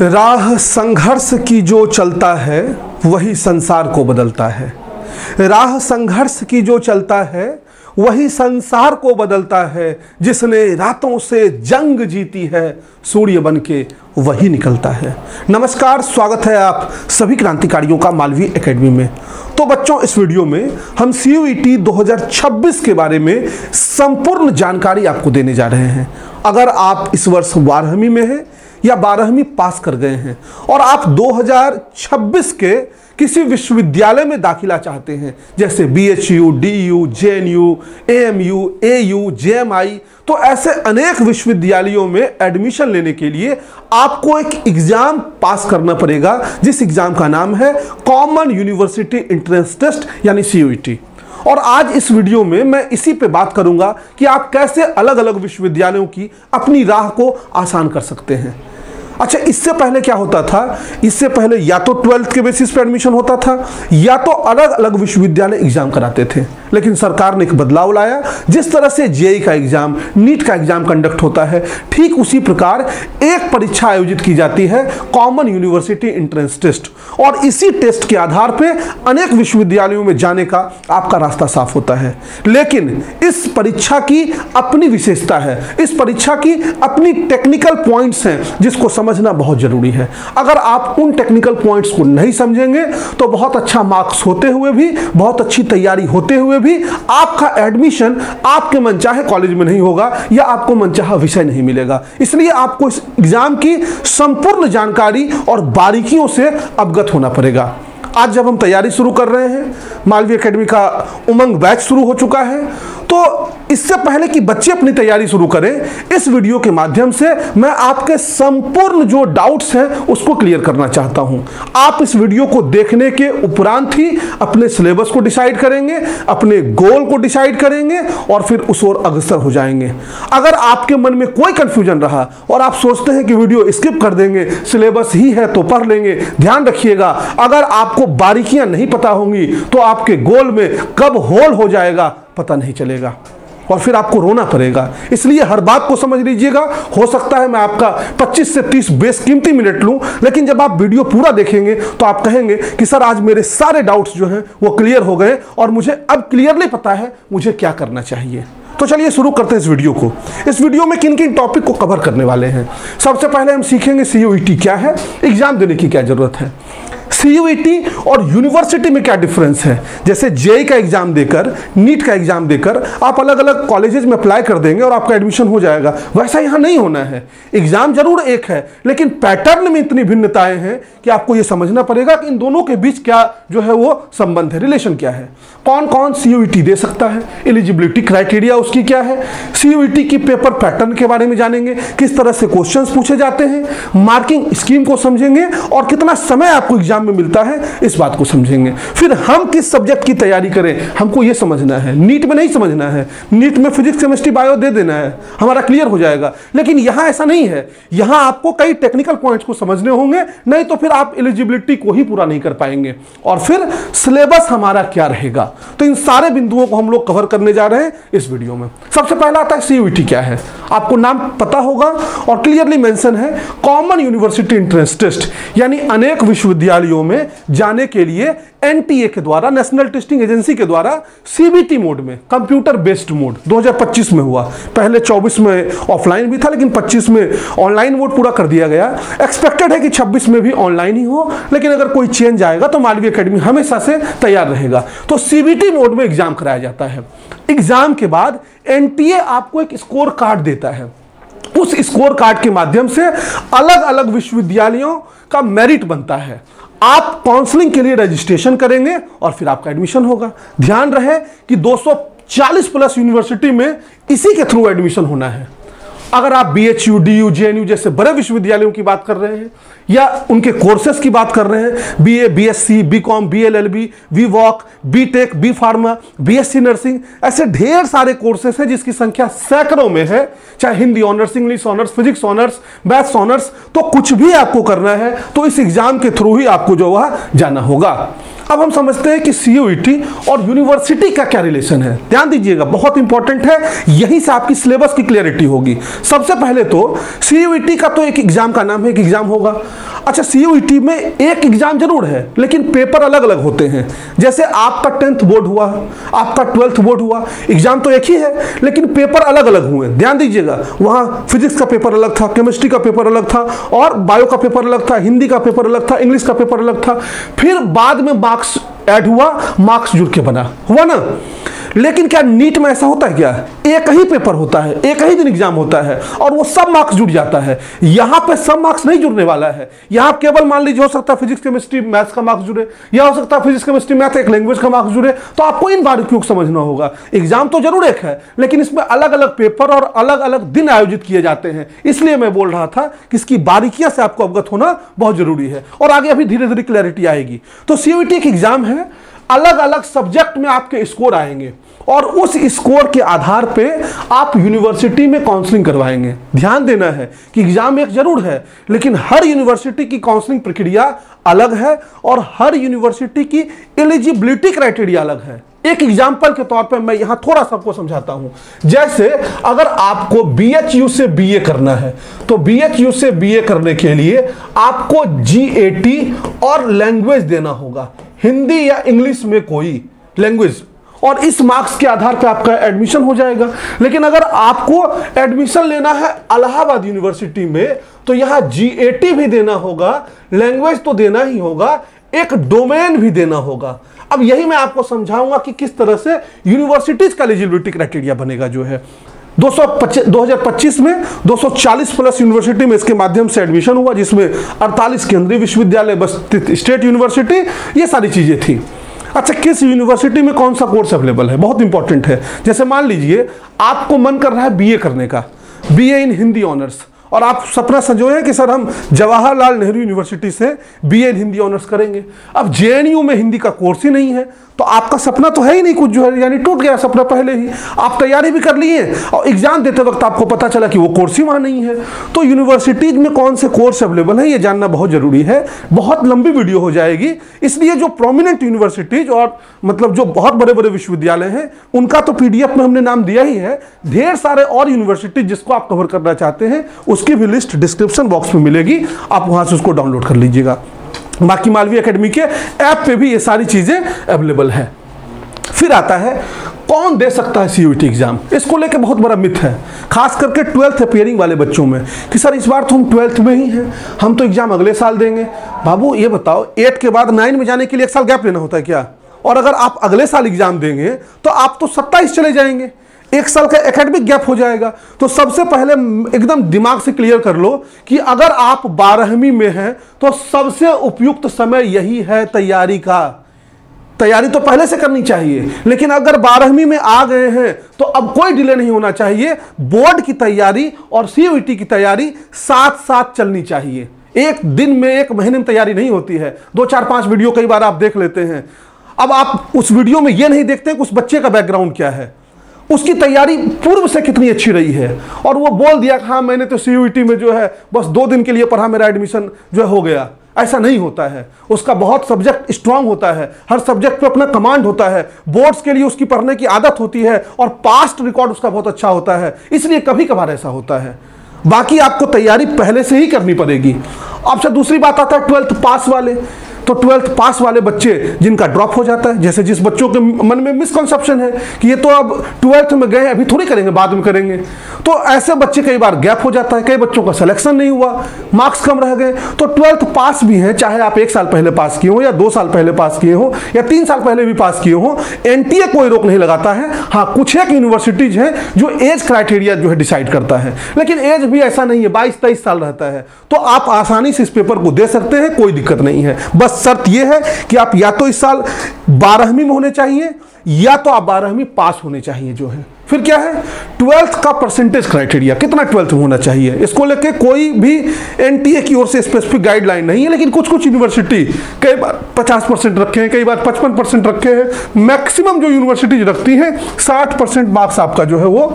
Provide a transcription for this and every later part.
राह संघर्ष की जो चलता है वही संसार को बदलता है। राह संघर्ष की जो चलता है वही संसार को बदलता है। जिसने रातों से जंग जीती है सूर्य बन के वही निकलता है। नमस्कार, स्वागत है आप सभी क्रांतिकारियों का मालवीय एकेडमी में। तो बच्चों, इस वीडियो में हम CUET 2026 के बारे में संपूर्ण जानकारी आपको देने जा रहे हैं। अगर आप इस वर्ष 12वीं में हैं या 12वीं पास कर गए हैं और आप 2026 के किसी विश्वविद्यालय में दाखिला चाहते हैं, जैसे BHU, DU, JNU, AMU, AU, JMI, तो ऐसे अनेक विश्वविद्यालयों में एडमिशन लेने के लिए आपको एक एग्जाम पास करना पड़ेगा, जिस एग्जाम का नाम है कॉमन यूनिवर्सिटी एंट्रेंस टेस्ट यानी CUET। और आज इस वीडियो में मैं इसी पे बात करूंगा कि आप कैसे अलग अलग विश्वविद्यालयों की अपनी राह को आसान कर सकते हैं। अच्छा, इससे पहले क्या होता था? इससे पहले या तो 12th के बेसिस पे एडमिशन होता था या तो अलग अलग विश्वविद्यालय एग्जाम कराते थे। लेकिन सरकार ने एक बदलाव लाया। जिस तरह से JEE का एग्जाम, नीट का एग्जाम कंडक्ट होता है, ठीक उसी प्रकार एक परीक्षा आयोजित की जाती है, कॉमन यूनिवर्सिटी एंट्रेंस टेस्ट। और इसी टेस्ट के आधार पे अनेक विश्वविद्यालयों में जाने का आपका रास्ता साफ होता है। लेकिन इस परीक्षा की अपनी विशेषता है, इस परीक्षा की अपनी टेक्निकल पॉइंट्स हैं जिसको समझना बहुत जरूरी है। अगर आप उन टेक्निकल पॉइंट्स को नहीं समझेंगे तो बहुत अच्छा मार्क्स होते हुए भी, बहुत अच्छी तैयारी होते हुए भी आपका एडमिशन आपके मनचाहे कॉलेज में नहीं होगा या आपको मनचाहा विषय नहीं मिलेगा। इसलिए आपको इस एग्जाम की संपूर्ण जानकारी और बारीकियों से अवगत होना पड़ेगा। आज जब हम तैयारी शुरू कर रहे हैं, मालवीय एकेडमी का उमंग बैच शुरू हो चुका है, तो इससे पहले कि बच्चे अपनी तैयारी शुरू करें, इस वीडियो के माध्यम से मैं आपके संपूर्ण जो डाउट्स हैं उसको क्लियर करना चाहता हूं। आप इस वीडियो को देखने के उपरांत ही अपने सिलेबस को डिसाइड करेंगे, अपने गोल को डिसाइड करेंगे और फिर उस ओर अग्रसर हो जाएंगे। अगर आपके मन में कोई कंफ्यूजन रहा और आप सोचते हैं कि वीडियो स्किप कर देंगे, सिलेबस ही है तो पढ़ लेंगे, ध्यान रखिएगा, अगर आपको बारीकियां नहीं पता होंगी तो आपके गोल में कब होल हो जाएगा पता नहीं चलेगा और फिर आपको रोना पड़ेगा। इसलिए हर बात को समझ लीजिएगा। हो सकता है मैं आपका 25 से 30 बेशकीमती मिनट लूं, लेकिन जब आप वीडियो पूरा देखेंगे तो आप कहेंगे कि सर आज मेरे सारे डाउट्स जो हैं वो क्लियर हो गए और मुझे अब क्लियरली पता है मुझे क्या करना चाहिए। तो चलिए शुरू करते हैं इस वीडियो को। इस वीडियो में किन किन टॉपिक को कवर करने वाले हैं। सबसे पहले हम सीखेंगे CUET क्या है, एग्जाम देने की क्या जरूरत है, CUET और यूनिवर्सिटी में क्या डिफरेंस है। जैसे JEE का एग्जाम देकर, नीट का एग्जाम देकर आप अलग अलग कॉलेजेस में अप्लाई कर देंगे और आपका एडमिशन हो जाएगा, वैसा यहाँ नहीं होना है। एग्जाम जरूर एक है, लेकिन पैटर्न में इतनी भिन्नताएं हैं कि आपको ये समझना पड़ेगा कि इन दोनों के बीच क्या जो है वो संबंध है, रिलेशन क्या है। कौन कौन CUET दे सकता है, एलिजिबिलिटी क्राइटेरिया उसकी क्या है, CUET की पेपर पैटर्न के बारे में जानेंगे, किस तरह से क्वेश्चंस पूछे जाते हैं, मार्किंग स्कीम को समझेंगे और कितना समय आपको एग्जाम में मिलता है इस बात को समझेंगे। फिर हम किस सब्जेक्ट की तैयारी करें, हमको यह समझना है। नीट में नहीं समझना है, नीट में फिजिक्स, केमिस्ट्री, बायो दे देना है, हमारा क्लियर हो जाएगा। लेकिन यहां ऐसा नहीं है, यहां आपको कई टेक्निकल पॉइंट्स को समझने होंगे, नहीं तो फिर आप एलिजिबिलिटी को ही पूरा नहीं कर पाएंगे। और फिर सिलेबस हमारा क्या रहेगा, तो इन सारे बिंदुओं को हम लोग कवर करने जा रहे हैं इस वीडियो में। सबसे पहला आता है CUET क्या है। आपको नाम पता होगा और क्लियरली मेंशन है, कॉमन यूनिवर्सिटी एंट्रेंस टेस्ट, यानी अनेक विश्वविद्यालयों में जाने के लिए NTA के द्वारा, नेशनल टेस्टिंग एजेंसी के द्वारा CBT मोड में, कंप्यूटर बेस्ड मोड 2025 में हुआ। पहले 24 में ऑफलाइन भी था, लेकिन 25 में ऑनलाइन मोड पूरा कर दिया गया। एक्सपेक्टेड है कि 26 में भी ऑनलाइन ही हो, लेकिन अगर कोई चेंज आएगा तो मालवीय एकेडमी हमेशा से तैयार रहेगा। तो CBT मोड में एग्जाम कराया जाता है। एग्जाम के बाद NTA आपको एक स्कोर कार्ड देता है। उस स्कोर कार्ड के माध्यम से अलग अलग विश्वविद्यालयों का मेरिट बनता है। आप काउंसलिंग के लिए रजिस्ट्रेशन करेंगे और फिर आपका एडमिशन होगा। ध्यान रहे कि 240 प्लस यूनिवर्सिटी में इसी के थ्रू एडमिशन होना है। अगर आप BHU, DU, JNU जैसे बड़े विश्वविद्यालयों की बात कर रहे हैं या उनके कोर्सेज की बात कर रहे हैं, BA, BSc, BCom, BLLB, VWOC, BTech, B Pharma, BSc nursing, ऐसे ढेर सारे कोर्सेज हैं जिसकी संख्या सैकड़ों में है। चाहे Hindi honours, English honours, physics honours, maths honours, तो कुछ भी आपको करना है तो इस एग्जाम के थ्रू ही आपको जो वह जाना होगा। अब हम समझते हैं कि CUET और यूनिवर्सिटी का क्या रिलेशन है। ध्यान दीजिएगा, बहुत इंपॉर्टेंट है, यहीं से आपकी सिलेबस की क्लैरिटी होगी। सबसे पहले तो CUET का तो एक एग्जाम का नाम है, एक एग्जाम होगा। अच्छा, सीयूईटी में एक एग्जाम जरूर है लेकिन पेपर अलग अलग होते हैं। जैसे आपका 10th बोर्ड हुआ, आपका 12th बोर्ड हुआ, एग्जाम तो एक ही है लेकिन पेपर अलग अलग हुए। ध्यान दीजिएगा, वहाँ फिजिक्स का पेपर अलग था, केमिस्ट्री का पेपर अलग था, और बायो का पेपर अलग था, हिंदी का पेपर अलग था, इंग्लिश का पेपर अलग था। फिर बाद में मार्क्स ऐड हुआ, मार्क्स जुड़ के बना, हुआ ना। लेकिन क्या नीट में ऐसा होता है क्या? एक ही पेपर होता है, एक ही दिन एग्जाम होता है और वो सब मार्क्स जुड़ जाता है। यहां पे सब मार्क्स नहीं जुड़ने वाला है। यहां केवल मान लीजिए हो सकता है फिजिक्स केमिस्ट्री मैथ्स का मार्क्स जुड़े, या हो सकता है फिजिक्स केमिस्ट्री मैथ एक लैंग्वेज का मार्क्स जुड़े। तो आपको इन बारीकियों को समझना होगा। एग्जाम तो जरूर एक है लेकिन इसमें अलग अलग पेपर और अलग अलग दिन आयोजित किए जाते हैं। इसलिए मैं बोल रहा था कि इसकी बारीकियां से आपको अवगत होना बहुत जरूरी है और आगे अभी धीरे धीरे क्लैरिटी आएगी। तो सीयूईटी एक एग्जाम है, अलग अलग सब्जेक्ट में आपके स्कोर आएंगे और उस स्कोर के आधार पे आप यूनिवर्सिटी में काउंसलिंग करवाएंगे। ध्यान देना है कि एग्जाम एक जरूर है लेकिन हर यूनिवर्सिटी की काउंसलिंग प्रक्रिया अलग है और हर यूनिवर्सिटी की एलिजिबिलिटी क्राइटेरिया अलग है। एक एग्जाम्पल के तौर पे मैं यहां थोड़ा सा आपको समझाता हूं। जैसे अगर आपको बीएचयू से बीए करना है तो बीएचयू से बीए करने के लिए आपको जीएटी और लैंग्वेज देना होगा, हिंदी या इंग्लिश में कोई लैंग्वेज, और इस मार्क्स के आधार पर आपका एडमिशन हो जाएगा। लेकिन अगर आपको एडमिशन लेना है इलाहाबाद यूनिवर्सिटी में तो यहां जीएटी भी देना होगा, लैंग्वेज तो देना ही होगा, एक डोमेन भी देना होगा। अब यही मैं आपको समझाऊंगा कि किस तरह से यूनिवर्सिटीज का एलिजिबिलिटी क्राइटेरिया बनेगा। जो है 2025 में 240 प्लस यूनिवर्सिटी में इसके माध्यम से एडमिशन हुआ, जिसमें 48 केंद्रीय विश्वविद्यालय, बस स्टेट यूनिवर्सिटी, ये सारी चीजें थी। अच्छा, किस यूनिवर्सिटी में कौन सा कोर्स अवेलेबल है, बहुत इंपॉर्टेंट है। जैसे मान लीजिए आपको मन कर रहा है बीए करने का, बीए इन हिंदी ऑनर्स, और आप सपना संजोए हैं कि सर हम जवाहरलाल नेहरू यूनिवर्सिटी से बीए इन हिंदी ऑनर्स करेंगे। अब जेएनयू में हिंदी का कोर्स ही नहीं है तो आपका सपना तो है ही नहीं कुछ, जो है यानी टूट गया सपना पहले ही। आप तैयारी भी कर लिए और एग्जाम देते वक्त आपको पता चला कि वो कोर्स ही वहाँ नहीं है। तो यूनिवर्सिटीज में कौन से कोर्स अवेलेबल है ये जानना बहुत जरूरी है। बहुत लंबी वीडियो हो जाएगी, इसलिए जो प्रोमिनेंट यूनिवर्सिटीज और मतलब जो बहुत बड़े बड़े विश्वविद्यालय हैं उनका तो पीडीएफ में हमने नाम दिया ही है। ढेर सारे और यूनिवर्सिटीज जिसको आप कवर करना चाहते हैं उसकी भी लिस्ट डिस्क्रिप्शन बॉक्स में मिलेगी, आप वहां से उसको डाउनलोड कर लीजिएगा। बाकी मालवीय एकेडमी के ऐप पे भी ये सारी चीजें अवेलेबल है। फिर आता है कौन दे सकता है सीयूईटी एग्जाम। इसको लेके बहुत बड़ा मिथ है, खास करके 12th अपियरिंग वाले बच्चों में, कि सर इस बार तो हम 12th में ही हैं, हम तो एग्जाम अगले साल देंगे। बाबू ये बताओ, 8 के बाद 9 में जाने के लिए 1 साल गैप लेना होता है क्या? और अगर आप अगले साल एग्जाम देंगे तो आप तो 27 चले जाएंगे, 1 साल का एकेडमिक गैप हो जाएगा। तो सबसे पहले एकदम दिमाग से क्लियर कर लो कि अगर आप 12वीं में हैं तो सबसे उपयुक्त समय यही है तैयारी का। तैयारी तो पहले से करनी चाहिए, लेकिन अगर 12वीं में आ गए हैं तो अब कोई डिले नहीं होना चाहिए। बोर्ड की तैयारी और सीयूईटी की तैयारी साथ साथ चलनी चाहिए। एक दिन में, एक महीने में तैयारी नहीं होती है। 2, 4, 5 वीडियो कई बार आप देख लेते हैं। अब आप उस वीडियो में यह नहीं देखते कि उस बच्चे का बैकग्राउंड क्या है, उसकी तैयारी पूर्व से कितनी अच्छी रही है, और वो बोल दिया हाँ मैंने तो सीयूईटी में जो है बस 2 दिन के लिए पढ़ा, मेरा एडमिशन जो है हो गया। ऐसा नहीं होता है। उसका बहुत सब्जेक्ट स्ट्रांग होता है, हर सब्जेक्ट पे अपना कमांड होता है, बोर्ड्स के लिए उसकी पढ़ने की आदत होती है और पास्ट रिकॉर्ड उसका बहुत अच्छा होता है, इसलिए कभी कभार ऐसा होता है। बाकी आपको तैयारी पहले से ही करनी पड़ेगी। अब से दूसरी बात आता है 12th पास वाले। तो 12th पास वाले बच्चे जिनका ड्रॉप हो जाता है, जैसे जिस बच्चों के मन में मिसकंसेप्शन है कि ये तो अब 12th में गए, अभी थोड़ी करेंगे, बाद में करेंगे, तो ऐसे बच्चे कई बार गैप हो जाता है, कई बच्चों का सिलेक्शन नहीं हुआ, मार्क्स कम रह गए। तो 12th पास भी है, चाहे आप 1 साल पहले पास किए हो या 2 साल पहले पास किए हो या 3 साल पहले भी पास किए हो, एनटीए कोई रोक नहीं लगाता है। हाँ, कुछ एक यूनिवर्सिटीज हैं जो एज क्राइटेरिया जो है डिसाइड करता है, लेकिन एज भी ऐसा नहीं है, 22-23 साल रहता है। तो आप आसानी से इस पेपर को दे सकते हैं, कोई दिक्कत नहीं है। बस शर्त यह है कि आप या तो इस साल 12वीं में होने चाहिए या तो आप 12वीं पास होने चाहिए जो है। फिर क्या है 12th का परसेंटेज क्राइटेरिया, कितना 12th में होना चाहिए, इसको लेके कोई भी एनटीए की ओर से स्पेसिफिक गाइडलाइन नहीं है, लेकिन कुछ कुछ यूनिवर्सिटी कई बार 50% रखे हैं, कई बार 55% रखे हैं। मैक्सिमम जो यूनिवर्सिटीज रखती हैं 60% मार्क्स आपका जो है वो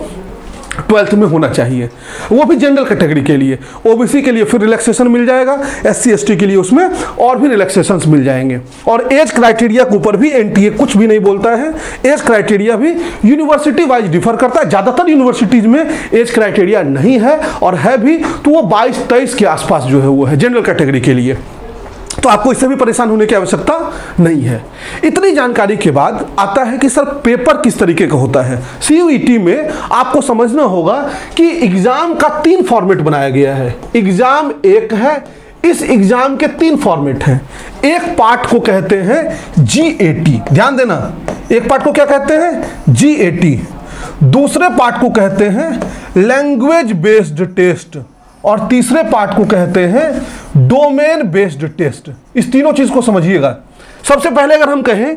12th में होना चाहिए, वो भी जनरल कैटेगरी के लिए। ओबीसी के लिए फिर रिलैक्सेशन मिल जाएगा, एससी एसटी के लिए उसमें और भी रिलैक्सेशंस मिल जाएंगे। और एज क्राइटेरिया के ऊपर भी एनटीए कुछ भी नहीं बोलता है। एज क्राइटेरिया भी यूनिवर्सिटी वाइज डिफर करता है। ज़्यादातर यूनिवर्सिटीज़ में एज क्राइटेरिया नहीं है, और है भी तो वो 22-23 के आसपास जो है वो है जनरल कैटेगरी के लिए। तो आपको इससे भी परेशान होने की आवश्यकता नहीं है। इतनी जानकारी के बाद आता है कि सर पेपर किस तरीके का होता है। सीयूईटी में आपको समझना होगा कि एग्जाम का 3 फॉर्मेट बनाया गया है। एग्जाम एक है, इस एग्जाम के 3 फॉर्मेट हैं। एक पार्ट को कहते हैं जीएटी, ध्यान देना, एक पार्ट को क्या कहते हैं, जीएटी। दूसरे पार्ट को कहते हैं लैंग्वेज बेस्ड टेस्ट, और तीसरे पार्ट को कहते हैं डोमेन बेस्ड टेस्ट। इस तीनों चीज को समझिएगा। सबसे पहले अगर हम कहें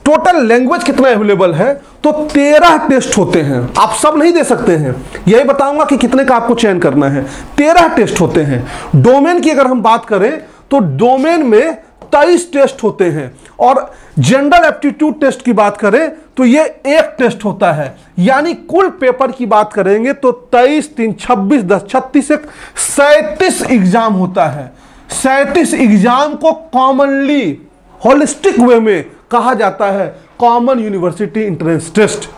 टोटल लैंग्वेज कितना अवेलेबल है, तो 13 टेस्ट होते हैं। आप सब नहीं दे सकते हैं, यही बताऊंगा कि कितने का आपको चयन करना है। 13 टेस्ट होते हैं। डोमेन की अगर हम बात करें तो डोमेन में 23 टेस्ट होते हैं, और जनरल एप्टीट्यूड टेस्ट की बात करें तो ये 1 टेस्ट होता है। यानी कुल पेपर की बात करेंगे तो 23, 3, 26, 10, 36, 37 एग्जाम होता है। 37 एग्जाम को कॉमनली होलिस्टिक वे में कहा जाता है कॉमन यूनिवर्सिटी एंट्रेंस टेस्ट।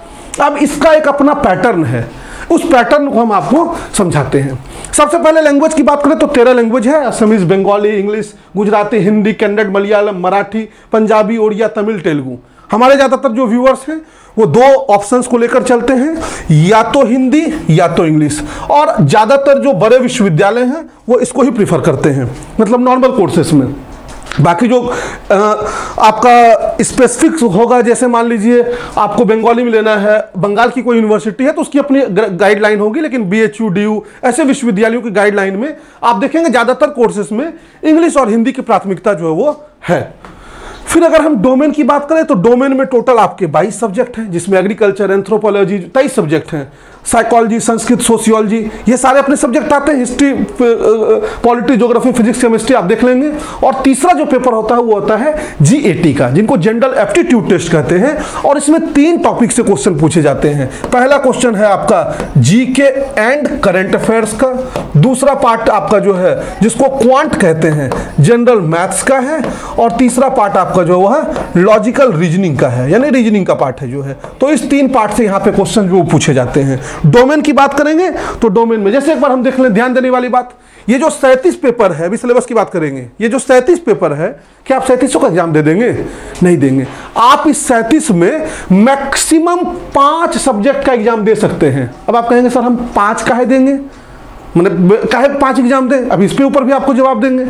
अब इसका एक अपना पैटर्न है, उस पैटर्न को हम आपको समझाते हैं। सबसे पहले लैंग्वेज की बात करें तो 13 लैंग्वेज है। असमीज, बंगाली, इंग्लिश, गुजराती, हिंदी, कन्नड़, मलयालम, मराठी, पंजाबी, उड़िया, तमिल, तेलुगु। हमारे ज़्यादातर जो व्यूअर्स हैं वो 2 ऑप्शंस को लेकर चलते हैं, या तो हिंदी या तो इंग्लिश। और ज़्यादातर जो बड़े विश्वविद्यालय हैं वो इसको ही प्रीफर करते हैं, मतलब नॉर्मल कोर्सेस में। बाकी जो आपका स्पेसिफिक होगा, जैसे मान लीजिए आपको बंगाली में लेना है, बंगाल की कोई यूनिवर्सिटी है तो उसकी अपनी गाइडलाइन होगी। लेकिन बीएचयू, डीयू ऐसे विश्वविद्यालयों की गाइडलाइन में आप देखेंगे ज़्यादातर कोर्सेज में इंग्लिश और हिंदी की प्राथमिकता जो है वो है। फिर अगर हम डोमेन की बात करें तो डोमेन में टोटल आपके 22 सब्जेक्ट हैं, जिसमें एग्रीकल्चर, एंथ्रोपोलॉजी 23 सब्जेक्ट हैं, साइकोलॉजी, संस्कृत, सोशियोलॉजी, ये सारे अपने सब्जेक्ट आते हैं। History, polity, geography, physics, chemistry आप देख लेंगे। और तीसरा जो पेपर होता है वो होता है जीएटी का, जिनको जनरल एप्टीट्यूड टेस्ट कहते हैं। और इसमें 3 टॉपिक से क्वेश्चन पूछे जाते हैं। पहला क्वेश्चन है आपका जीके एंड करंट अफेयर्स का। दूसरा पार्ट आपका जो है जिसको क्वांट कहते हैं, जनरल मैथ्स का है। और तीसरा पार्ट आपका जो है लॉजिकल रीजनिंग का है, यानी रीजनिंग का पार्ट है जो है। तो इस 3 पार्ट से यहाँ पे क्वेश्चन जो पूछे जाते हैं। डोमेन की बात करेंगे तो डोमेन में जैसे एक बार हम देख लें, ध्यान देने वाली बात, ये जो 37 पेपर है, अभी सिलेबस की बात करेंगे, ये जो 37 पेपर है, क्या आप 37 का एग्जाम दे देंगे? नहीं देंगे। आप इस 37 में मैक्सिमम 5 सब्जेक्ट का एग्जाम दे सकते हैं। अब आप कहेंगे सर हम 5 काहे देंगे, मतलब काहे 5 एग्जाम दें? अब इस पे ऊपर भी आपको जवाब देंगे।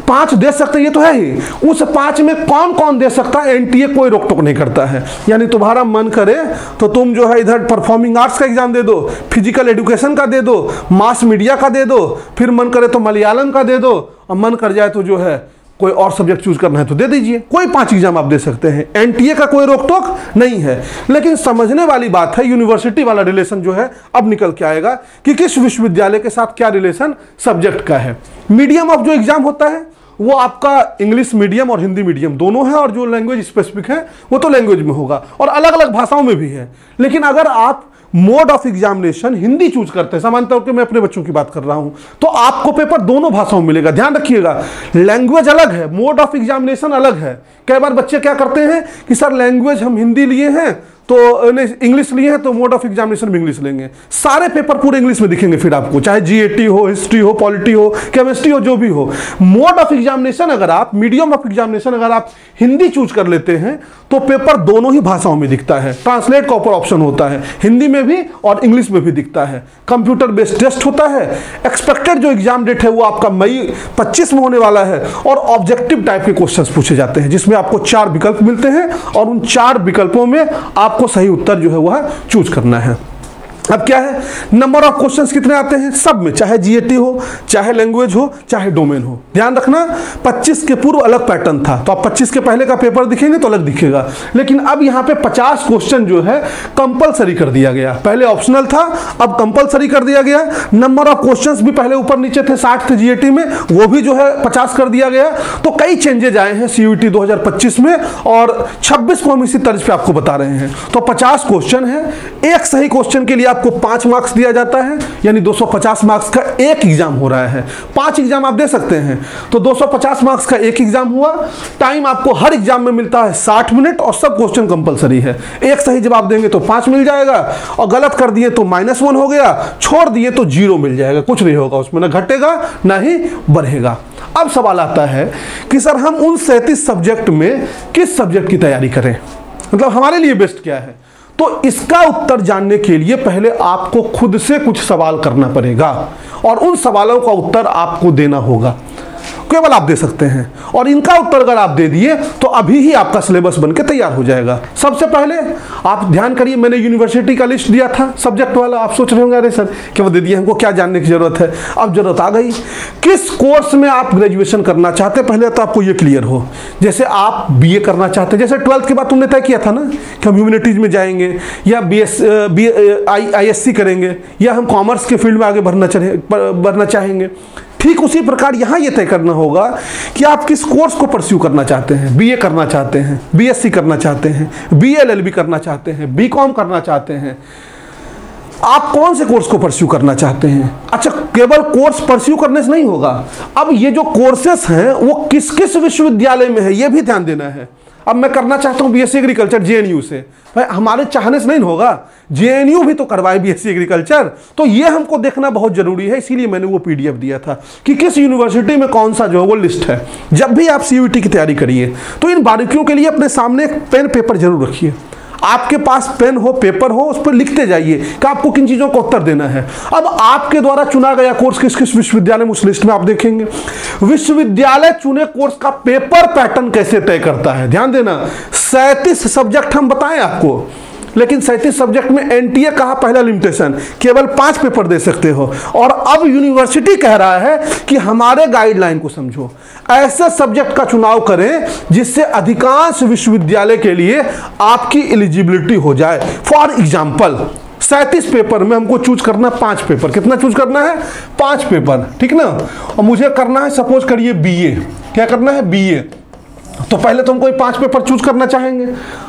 5 दे सकते हैं, ये तो है ही। उस 5 में कौन कौन दे सकता है, एनटीए कोई रोक टोक नहीं करता है। यानी तुम्हारा मन करे तो तुम जो है इधर परफॉर्मिंग आर्ट्स का एग्जाम दे दो, फिजिकल एजुकेशन का दे दो, मास मीडिया का दे दो, फिर मन करे तो मलयालम का दे दो, और मन कर जाए तो जो है कोई और सब्जेक्ट चूज करना है तो दे दीजिए। कोई 5 एग्जाम आप दे सकते हैं, एनटीए का कोई रोक टोक नहीं है। लेकिन समझने वाली बात है, यूनिवर्सिटी वाला रिलेशन जो है अब निकल के आएगा कि किस विश्वविद्यालय के साथ क्या रिलेशन सब्जेक्ट का है। मीडियम ऑफ जो एग्जाम होता है वो आपका इंग्लिश मीडियम और हिंदी मीडियम दोनों है, और जो लैंग्वेज स्पेसिफिक है वो तो लैंग्वेज में होगा, और अलग अलग भाषाओं में भी है। लेकिन अगर आप mode of examination Hindi choose करते हैं, सामान्य तौर पे मैं अपने बच्चों की बात कर रहा हूं, तो आपको पेपर दोनों भाषाओं में मिलेगा। ध्यान रखिएगा, लैंग्वेज अलग है, मोड ऑफ एग्जामिनेशन अलग है। कई बार बच्चे क्या करते हैं कि सर लैंग्वेज हम हिंदी लिए हैं तो इंग्लिश लिए हैं तो मोड ऑफ एग्जामिनेशन भी इंग्लिश लेंगे। सारे पेपर पूरे इंग्लिश में दिखेंगे फिर आपको, चाहे जीएटी हो, हिस्ट्री हो, पॉलिटी हो, केमिस्ट्री हो, जो भी हो। मोड ऑफ एग्जामिनेशन अगर आप, मीडियम ऑफ एग्जामिनेशन अगर आप हिंदी चूज कर लेते हैं तो पेपर दोनों ही भाषाओं में दिखता है। ट्रांसलेट का ऊपर ऑप्शन होता है, हिंदी में भी और इंग्लिश में भी दिखता है। कंप्यूटर बेस्ड टेस्ट होता है। एक्सपेक्टेड जो एग्जाम डेट है वो आपका मई 25 में होने वाला है, और ऑब्जेक्टिव टाइप के क्वेश्चंस पूछे जाते हैं, जिसमें आपको 4 विकल्प मिलते हैं, और उन 4 विकल्पों में आपको सही उत्तर जो है वह चूज करना है। अब क्या है, नंबर ऑफ क्वेश्चंस कितने आते हैं सब में, चाहे जीएटी हो, चाहे लैंग्वेज हो, चाहे डोमेन हो। ध्यान रखना 25 के पूर्व अलग पैटर्न था, तो आप 25 के पहले का पेपर दिखेंगे तो अलग दिखेगा। लेकिन अब यहाँ पे 50 क्वेश्चन जो है कंपलसरी कर दिया गया। पहले ऑप्शनल था, अब कंपलसरी कर दिया गया। नंबर ऑफ क्वेश्चंस भी पहले ऊपर नीचे थे, 60 थे जीएटी में, वो भी जो है 50 कर दिया गया। तो कई चेंजेज आए हैं सीयूईटी 2025 में, और 26 को हम इसी तर्ज पे आपको बता रहे हैं। तो 50 क्वेश्चन है, एक सही क्वेश्चन के लिए आपको 5 मार्क्स दिया जाता है, यानी 250 मार्क्स का एक एग्जाम हो रहा है। 5 एग्जाम आप दे सकते हैं, तो 250 मार्क्स का एक एग्जाम हुआ। टाइम आपको हर एग्जाम में मिलता है 60 मिनट और सब क्वेश्चन कंपलसरी है। एक सही जवाब देंगे तो 5 मिल जाएगा, और गलत कर दिए तो -1 हो गया, छोड़ दिए तो 0 मिल जाएगा। कुछ नहीं होगा उसमें, ना घटेगा ना ही बढ़ेगा। अब सवाल आता है कि सर हम उन 37 सब्जेक्ट में किस सब्जेक्ट की तैयारी करें, मतलब हमारे लिए बेस्ट क्या है। तो इसका उत्तर जानने के लिए पहले आपको खुद से कुछ सवाल करना पड़ेगा और उन सवालों का उत्तर आपको देना होगा, केवल आप दे सकते हैं। और इनका उत्तर अगर आप दे दिए तो अभी ही आपका सिलेबस बनके तैयार हो जाएगा। सबसे पहले आप ध्यान करिए, मैंने यूनिवर्सिटी का लिस्ट दिया था सब्जेक्ट वाला। आप सोच रहे होंगे अरे सर क्या दे दिए, हमको क्या जानने की जरूरत है। अब जरूरत आ गई, किस कोर्स में आप ग्रेजुएशन करना चाहते हैं पहले तो आपको ये क्लियर हो। जैसे आप बीए करना चाहते हैं, जैसे 12th के बाद तुमने तय किया था ना कि हम ह्यूमैनिटीज में जाएंगे या ISC करेंगे या हम कॉमर्स के फील्ड में आगे बढ़ना चाहेंगे, ठीक उसी प्रकार यहाँ ये तय करना होगा कि आप किस कोर्स को परस्यू करना चाहते हैं। बीए करना चाहते हैं, BSc करना चाहते हैं, BLLB करना चाहते हैं, BCom करना चाहते हैं, आप कौन से कोर्स को परस्यू करना चाहते हैं। अच्छा, केवल कोर्स परस्यू करने से नहीं होगा, अब ये जो कोर्सेस हैं वो किस किस विश्वविद्यालय में है ये भी ध्यान देना है। अब मैं करना चाहता हूँ BSc एग्रीकल्चर JNU से, भाई हमारे चाहने से नहीं होगा, JNU भी तो करवाए BSc एग्रीकल्चर, तो ये हमको देखना बहुत जरूरी है। इसीलिए मैंने वो PDF दिया था कि किस यूनिवर्सिटी में कौन सा जो है वो लिस्ट है। जब भी आप CUET की तैयारी करिए तो इन बारीकियों के लिए अपने सामने एक पेन पेपर जरूर रखिए। आपके पास पेन हो, पेपर हो, उस पर लिखते जाइए कि आपको किन चीज़ों का उत्तर देना है। अब आपके द्वारा चुना गया कोर्स किस किस विश्वविद्यालय में, उस लिस्ट में आप देखेंगे। विश्वविद्यालय चुने कोर्स का पेपर पैटर्न कैसे तय करता है, ध्यान देना। 37 सब्जेक्ट हम बताएं आपको, लेकिन 37 सब्जेक्ट में NTA कहा पहला लिमिटेशन, केवल 5 पेपर दे सकते हो। और अब यूनिवर्सिटी कह रहा है कि हमारे गाइडलाइन को समझो, ऐसे सब्जेक्ट का चुनाव करें जिससे अधिकांश विश्वविद्यालय के लिए आपकी एलिजिबिलिटी हो जाए। फॉर एग्जाम्पल 37 पेपर में हमको चूज करना 5 पेपर। कितना चूज करना है? 5 पेपर, ठीक ना। और मुझे करना है सपोज करिए BA, क्या करना है? BA। तो पहले तो हम कोई 5 पेपर चूज करना चाहेंगे।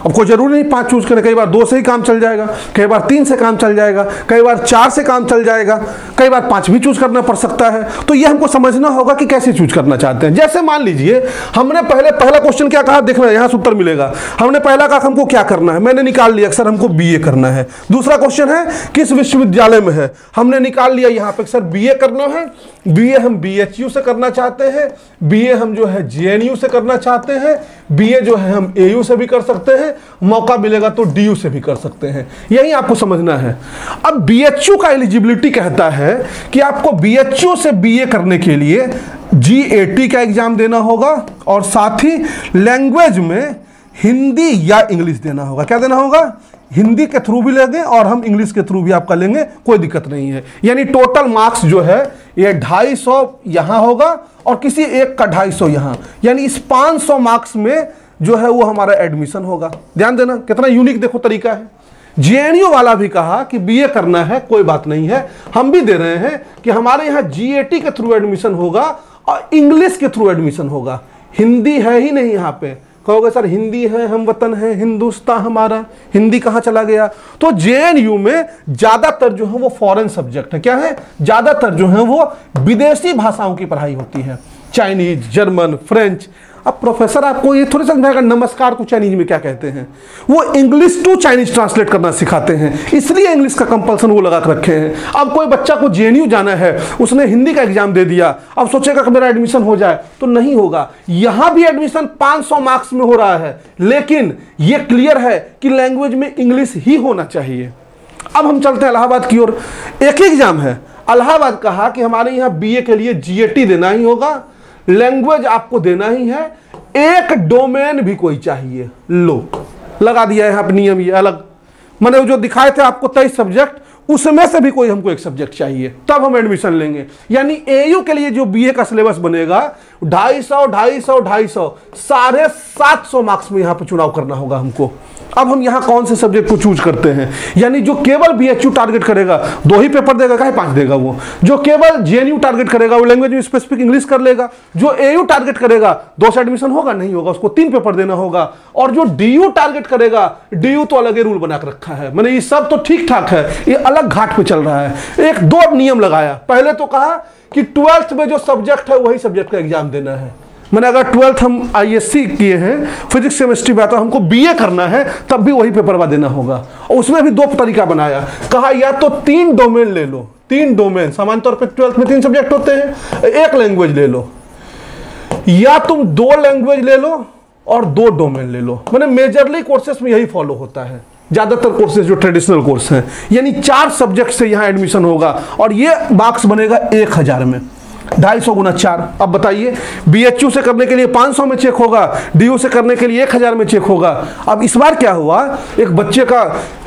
अब कोई जरूरी नहीं 5 चूज करें, कई बार 2 से ही काम चल जाएगा, कई बार 3 से काम चल जाएगा, कई बार 4 से काम चल जाएगा, कई बार 5 भी चूज करना पड़ सकता है। तो ये हमको समझना होगा कि कैसे चूज करना चाहते हैं। जैसे मान लीजिए हमने पहला क्वेश्चन क्या कहा, देखना यहाँ से उत्तर मिलेगा। हमने पहला कहा हमको क्या करना है, मैंने निकाल लिया सर हमको BA करना है। दूसरा क्वेश्चन है किस विश्वविद्यालय में है, हमने निकाल लिया यहाँ पे सर BA करना है। BA हम BHU से करना चाहते हैं, BA हम जो है JNU से करना चाहते हैं, BA जो है हम AU से भी कर सकते हैं, मौका मिलेगा तो DU से भी कर सकते हैं। यही आपको समझना है। अब BHU का एलिजिबिलिटी कहता है कि आपको BHU से BA करने के लिए GAT का एग्जाम देना होगा और साथ ही लैंग्वेज में हिंदी या इंग्लिश देना होगा। क्या देना होगा? हिंदी के थ्रू भी लेंगे और हम इंग्लिश के थ्रू भी आपका लेंगे, कोई दिक्कत नहीं है। यानी टोटल मार्क्स जो है ये 250 यहाँ होगा और किसी एक का 250 यहाँ, यानी इस 500 मार्क्स में जो है वो हमारा एडमिशन होगा। ध्यान देना कितना यूनिक देखो तरीका है। JNU वाला भी कहा कि BA करना है, कोई बात नहीं है, हम भी दे रहे हैं कि हमारे यहाँ GAT के थ्रू एडमिशन होगा और इंग्लिश के थ्रू एडमिशन होगा। हिंदी है ही नहीं यहाँ पे। कहोगे सर हिंदी है, हम वतन है, हिंदुस्तान हमारा, हिंदी कहाँ चला गया? तो JNU में ज्यादातर जो है वो फॉरेन सब्जेक्ट है। क्या है? ज्यादातर जो है वो विदेशी भाषाओं की पढ़ाई होती है, चाइनीज, जर्मन, फ्रेंच। अब प्रोफेसर आपको ये थोड़ी समझ आएगा नमस्कार को चाइनीज में क्या कहते हैं। वो इंग्लिश टू चाइनीज ट्रांसलेट करना सिखाते हैं, इसलिए इंग्लिश का कंपल्सन वो लगा कर रखे हैं। अब कोई बच्चा को JNU जाना है, उसने हिंदी का एग्जाम दे दिया, अब सोचेगा कि मेरा एडमिशन हो जाए, तो नहीं होगा। यहां भी एडमिशन 500 मार्क्स में हो रहा है, लेकिन ये क्लियर है कि लैंग्वेज में इंग्लिश ही होना चाहिए। अब हम चलते हैं इलाहाबाद की ओर। एक ही एग्जाम है, इलाहाबाद कहा कि हमारे यहाँ BA के लिए GAT देना ही होगा, लैंग्वेज आपको देना ही है, एक डोमेन भी कोई चाहिए। लो लगा दिया है यहाँ पे नियम, ये अलग, मैंने जो दिखाए थे आपको 23 सब्जेक्ट, उसमें से भी कोई हमको एक सब्जेक्ट चाहिए, तब हम एडमिशन लेंगे। यानी AU के लिए जो BA का सिलेबस बनेगा 250 साढ़े 700 मार्क्स में यहाँ पर चुनाव करना होगा हमको। अब हम यहाँ कौन से सब्जेक्ट को चूज करते हैं, यानी जो केवल बीएचयू टारगेट करेगा 2 ही पेपर देगा, काहे 5 देगा। वो जो केवल जेएनयू टारगेट करेगा वो लैंग्वेज में स्पेसिफिक इंग्लिश कर लेगा। जो एयू टारगेट करेगा 2 से एडमिशन होगा नहीं होगा, उसको 3 पेपर देना होगा। और जो डीयू टारगेट करेगा, डीयू तो अलग ही रूल बना कर रखा है, मैंने ये सब तो ठीक ठाक है, ये अलग घाट पे चल रहा है। 1-2 नियम लगाया। पहले तो कहा कि 12th में जो सब्जेक्ट है वही सब्जेक्ट का एग्जाम देना है। मैंने अगर 12th हम आईएससी किए हैं, फिजिक्स केमिस्ट्री में आता, हमको बीए करना है तब भी वही पेपर देना होगा। और उसमें भी 2 तरीका बनाया, कहा या तो 3 डोमेन ले लो, 3 डोमेन, सामान्य तौर पे 12th में 3 सब्जेक्ट होते हैं, 1 लैंग्वेज ले लो, या तुम 2 लैंग्वेज ले लो और 2 डोमेन ले लो। मैंने मेजरली कोर्सेस में यही फॉलो होता है, ज्यादातर कोर्सेज जो ट्रेडिशनल कोर्स हैं, यानी 4 सब्जेक्ट से यहाँ एडमिशन होगा और ये मार्क्स बनेगा 1000 में, 250 गुना 4। अब बताइए, बीएचयू से करने के लिए 500 में चेक होगा, डीयू से करने के लिए 1000 में चेक होगा। अब इस बार क्या हुआ, एक बच्चे का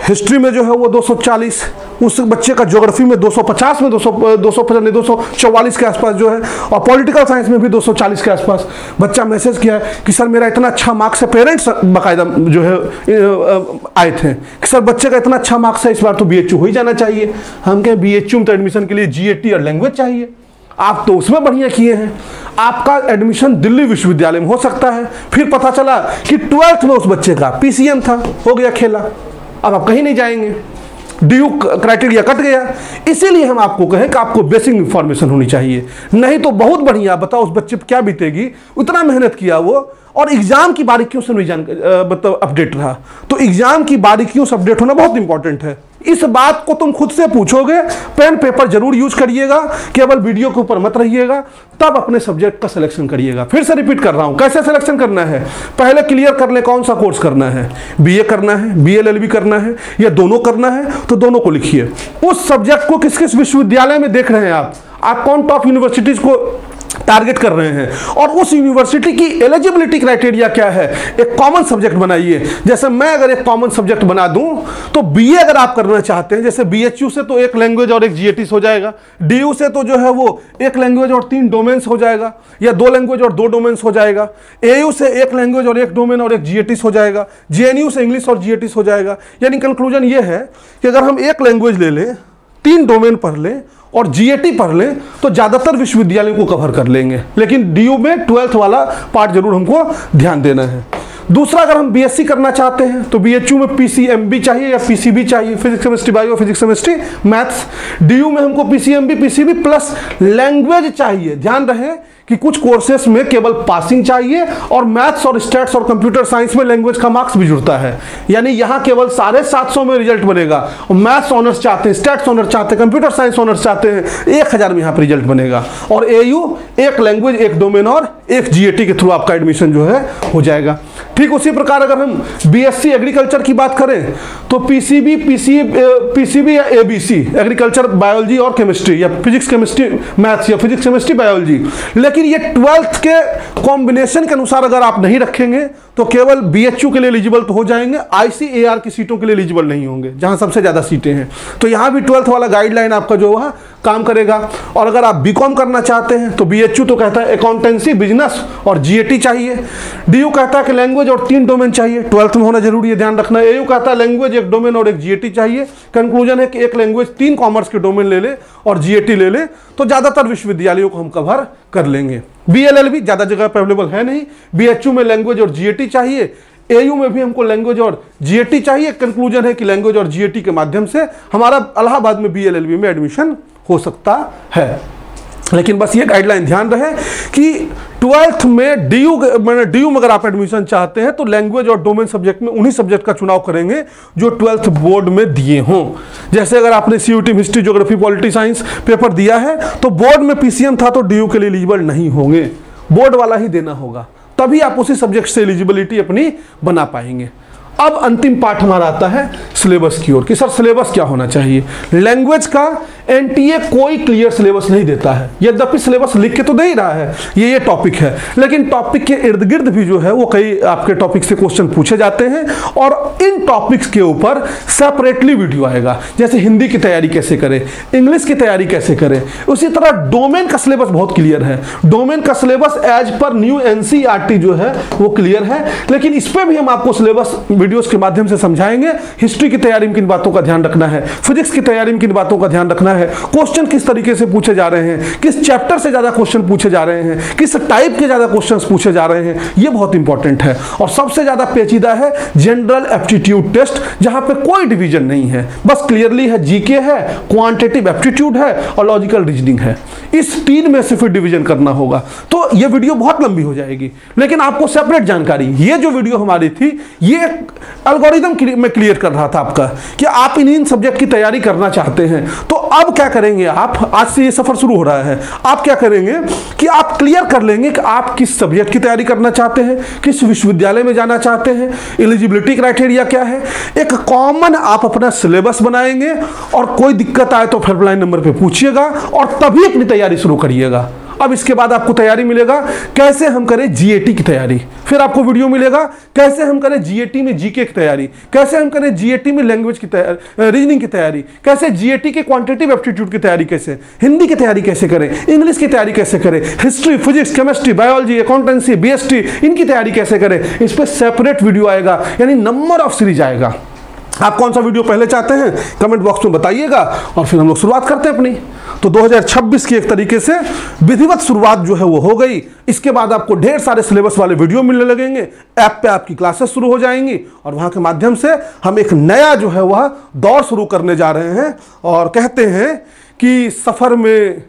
हिस्ट्री में जो है वो 240, उस बच्चे का ज्योग्राफी में 250 में 244 के आसपास जो है, और पॉलिटिकल साइंस में भी 240 के आसपास। बच्चा मैसेज किया है कि सर मेरा इतना अच्छा मार्क्स है, पेरेंट्स बाकायदा जो है आए थे कि सर बच्चे का इतना अच्छा मार्क्स है, इस बार तो बीएचयू हो ही जाना चाहिए। हम कहें बीएचयू में तो एडमिशन के लिए जीएटी और लैंग्वेज चाहिए, आप तो उसमें बढ़िया किए हैं, आपका एडमिशन दिल्ली विश्वविद्यालय में हो सकता है। फिर पता चला कि 12th में उस बच्चे का पीसीएम था, हो गया खेला, अब आप कहीं नहीं जाएंगे, डीयू क्राइटेरिया कट गया। इसीलिए हम आपको कहें कि आपको बेसिक इंफॉर्मेशन होनी चाहिए, नहीं तो बहुत बढ़िया, बताओ उस बच्चे पर क्या बीतेगी, उतना मेहनत किया वो और एग्जाम की बारीकियों से नहीं मतलब अपडेट रहा। तो एग्जाम की बारीकियों से अपडेट होना बहुत इंपॉर्टेंट है। इस बात को तुम खुद से पूछोगे, पेन पेपर जरूर यूज करिएगा, केवल वीडियो के ऊपर मत रहिएगा, तब अपने सब्जेक्ट का सिलेक्शन करिएगा। फिर से रिपीट कर रहा हूं, कैसे सिलेक्शन करना है, पहले क्लियर कर ले कौन सा कोर्स करना है, बीए करना है, बीएलएलबी करना है या दोनों करना है, तो दोनों को लिखिए। उस सब्जेक्ट को किस किस विश्वविद्यालय में देख रहे हैं आप कौन टॉप यूनिवर्सिटीज को टारगेट कर रहे हैं और उस यूनिवर्सिटी की एलिजिबिलिटी क्राइटेरिया क्या है, एक कॉमन सब्जेक्ट बनाइए। जैसे मैं अगर एक कॉमन सब्जेक्ट बना दूं तो बीए अगर आप करना चाहते हैं, जैसे बीएचयू से तो 1 लैंग्वेज और 1 जीएटी हो जाएगा, डीयू से तो जो है वो 1 लैंग्वेज और 3 डोमेन्स हो जाएगा, या 2 लैंग्वेज और 2 डोमेन्स हो जाएगा, एयू से 1 लैंग्वेज और 1 डोमेन और 1 जीएटी हो जाएगा, जेएनयू से इंग्लिश और जीएटी हो जाएगा। यानी कंक्लूजन ये है कि अगर हम 1 लैंग्वेज ले लें, 3 डोमेन पढ़ लें और जीएटी पढ़ लें तो ज्यादातर विश्वविद्यालयों को कवर कर लेंगे। लेकिन डीयू में 12th वाला पार्ट जरूर हमको ध्यान देना है। दूसरा, अगर हम बीएससी करना चाहते हैं तो बीएचयू में पीसीएमबी चाहिए या पीसीबी चाहिए, physics chemistry bio, physics chemistry maths. DU में हमको पीसीएमबी पीसीबी प्लस लैंग्वेज चाहिए। ध्यान रहे कि कुछ कोर्सेस में केवल पासिंग चाहिए और मैथ्स और स्टैट्स और कंप्यूटर साइंस में लैंग्वेज का मार्क्स भी जुड़ता है, यानी यहां केवल 750 में रिजल्ट बनेगा। और मैथ्स ऑनर्स चाहते हैं, स्टैट्स ऑनर्स चाहते हैं, कंप्यूटर साइंस ऑनर्स चाहते हैं, 1000 में यहां पर रिजल्ट बनेगा। और एयू 1 लैंग्वेज 1 डोमेन और 1 जीएटी के थ्रू आपका एडमिशन जो है हो जाएगा। ठीक उसी प्रकार अगर हम बीएससी एग्रीकल्चर की बात करें तो पीसीबी या एबीसी, एग्रीकल्चर बायोलॉजी और केमिस्ट्री, या फिजिक्स केमिस्ट्री मैथ्स, या फिजिक्स केमिस्ट्री बायोलॉजी। लेकिन ये 12th के कॉम्बिनेशन के अनुसार अगर आप नहीं रखेंगे तो केवल बीएचयू के लिए एलिजिबल तो हो जाएंगे, आईसीएआर की सीटों के लिए एलिजिबल नहीं होंगे, जहां सबसे ज्यादा सीटें हैं। तो यहां भी 12th वाला गाइडलाइन आपका जो है काम करेगा। और अगर आप बीकॉम करना चाहते हैं तो बीएचयू तो कहता है अकाउंटेंसी, बिजनेस और जीएटी चाहिए। डीयू कहता है कि लैंग्वेज और 3 डोमेन चाहिए, 12th में होना जरूरी है, ध्यान रखना। एयू कहता है लैंग्वेज 1 डोमेन और 1 जीएटी चाहिए। कंक्लूजन है कि 1 लैंग्वेज 3 कॉमर्स के डोमेन ले ले और जीएटी ले ले तो ज्यादातर विश्वविद्यालयों को हम कवर कर लेंगे। बीएलएलबी ज्यादा जगह पे अवेलेबल है नहीं, बीएचयू में लैंग्वेज और जीएटी चाहिए, एयू में भी हमको लैंग्वेज और जीएटी चाहिए। कंक्लूजन है कि लैंग्वेज और जीएटी के माध्यम से हमारा इलाहाबाद में बीएलएलबी में एडमिशन हो सकता है। लेकिन बस ये गाइडलाइन ध्यान रहे कि 12th में डीयू में अगर आप एडमिशन चाहते हैं तो लैंग्वेज और डोमेन सब्जेक्ट में उन्हीं सब्जेक्ट का चुनाव करेंगे जो 12th बोर्ड में दिए हों। जैसे अगर आपने CUET history, geography, polity science paper दिया है तो बोर्ड में पीसीएम था तो डीयू के लिए एलिजिबल नहीं होंगे, बोर्ड वाला ही देना होगा, तभी आप उसी सब्जेक्ट से एलिजिबिलिटी अपनी बना पाएंगे। अब अंतिम पार्ट हमारा आता है सिलेबस की ओर कि सर सिलेबस क्या होना चाहिए। लैंग्वेज का एनटीए कोई क्लियर सिलेबस नहीं देता है, यद्यपि सिलेबस लिख के तो दे ही रहा है ये टॉपिक है, लेकिन टॉपिक के इर्द गिर्द भी जो है वो कई आपके टॉपिक से क्वेश्चन पूछे जाते हैं और इन टॉपिक्स के ऊपर सेपरेटली वीडियो आएगा। जैसे हिंदी की तैयारी कैसे करें, इंग्लिश की तैयारी कैसे करें, उसी तरह डोमेन का सिलेबस बहुत क्लियर है। डोमेन का syllabus as per new NCERT जो है वो क्लियर है, लेकिन इस पे भी हम आपको सिलेबस वीडियोस के माध्यम से समझाएंगे। हिस्ट्री की तैयारी में किन बातों का ध्यान रखना है, फिजिक्स की तैयारी में किन बातों का ध्यान रखना है, क्वेश्चन किस तरीके से पूछे जा रहे हैं, किस चैप्टर से ज्यादा क्वेश्चन पूछे जा रहे हैं, किस टाइप के ज्यादा क्वेश्चंस पूछे जा रहे हैं, ये बहुत इंपॉर्टेंट है। और सबसे ज्यादा पेचीदा है जनरल एप्टीट्यूड टेस्ट, जहां पे कोई डिवीजन नहीं है, बस क्लियरली है जीके है, क्वांटिटेटिव एप्टीट्यूड है और लॉजिकल रीजनिंग है। इस तीन में से फिर डिवीजन करना होगा। तो ये वीडियो बहुत लंबी हो जाएगी, लेकिन आपको सेपरेट जानकारी, ये जो वीडियो हमारी थी ये एल्गोरिथम में क्लियर कर रहा था आपका कि आप इन सब्जेक्ट की तैयारी करना चाहते हैं। तो अब क्या करेंगे आप, आज से ये सफर शुरू हो रहा है, आप क्या करेंगे कि आप क्लियर कर लेंगे कि आप किस सब्जेक्ट की तैयारी करना चाहते हैं, किस विश्वविद्यालय में जाना चाहते हैं, एलिजिबिलिटी क्राइटेरिया क्या है, एक कॉमन आप अपना सिलेबस बनाएंगे और कोई दिक्कत आए तो हेल्पलाइन नंबर पे पूछिएगा और तभी अपनी तैयारी शुरू करिएगा। अब इसके बाद आपको तैयारी मिलेगा कैसे हम करें जीएटी की तैयारी, फिर आपको वीडियो मिलेगा कैसे हम करें जीएटी में जीके की तैयारी, कैसे हम करें जीएटी में लैंग्वेज की तैयारी, रीजनिंग की तैयारी, कैसे जीएटी के क्वांटिटेटिव एप्टीट्यूड की तैयारी, कैसे हिंदी की तैयारी कैसे करें, इंग्लिश की तैयारी कैसे करें, history, physics, chemistry, biology, accountancy, BST, इनकी तैयारी कैसे करें, इस पर सेपरेट वीडियो आएगा, यानी नंबर ऑफ सीरीज आएगा। आप कौन सा वीडियो पहले चाहते हैं कमेंट बॉक्स में बताइएगा और फिर हम लोग शुरुआत करते हैं अपनी। तो 2026 की एक तरीके से विधिवत शुरुआत जो है वो हो गई। इसके बाद आपको ढेर सारे सिलेबस वाले वीडियो मिलने लगेंगे, ऐप पे आपकी क्लासेस शुरू हो जाएंगी और वहां के माध्यम से हम एक नया जो है वह दौर शुरू करने जा रहे हैं। और कहते हैं कि सफर में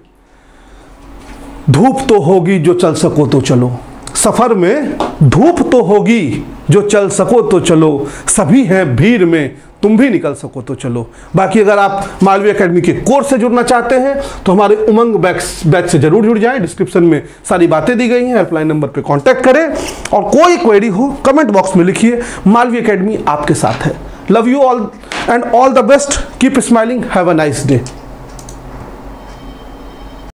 धूप तो होगी जो चल सको तो चलो, सफर में धूप तो होगी जो चल सको तो चलो, सभी हैं भीड़ में तुम भी निकल सको तो चलो। बाकी अगर आप मालवी एकेडमी के कोर्स से जुड़ना चाहते हैं तो हमारे उमंग बैच से जरूर जुड़ जाएं। डिस्क्रिप्शन में सारी बातें दी गई हैं, हेल्पलाइन नंबर पे कांटेक्ट करें और कोई क्वेरी हो कमेंट बॉक्स में लिखिए। मालवी एकेडमी आपके साथ है। Love you all and all the best, keep smiling, have a nice day.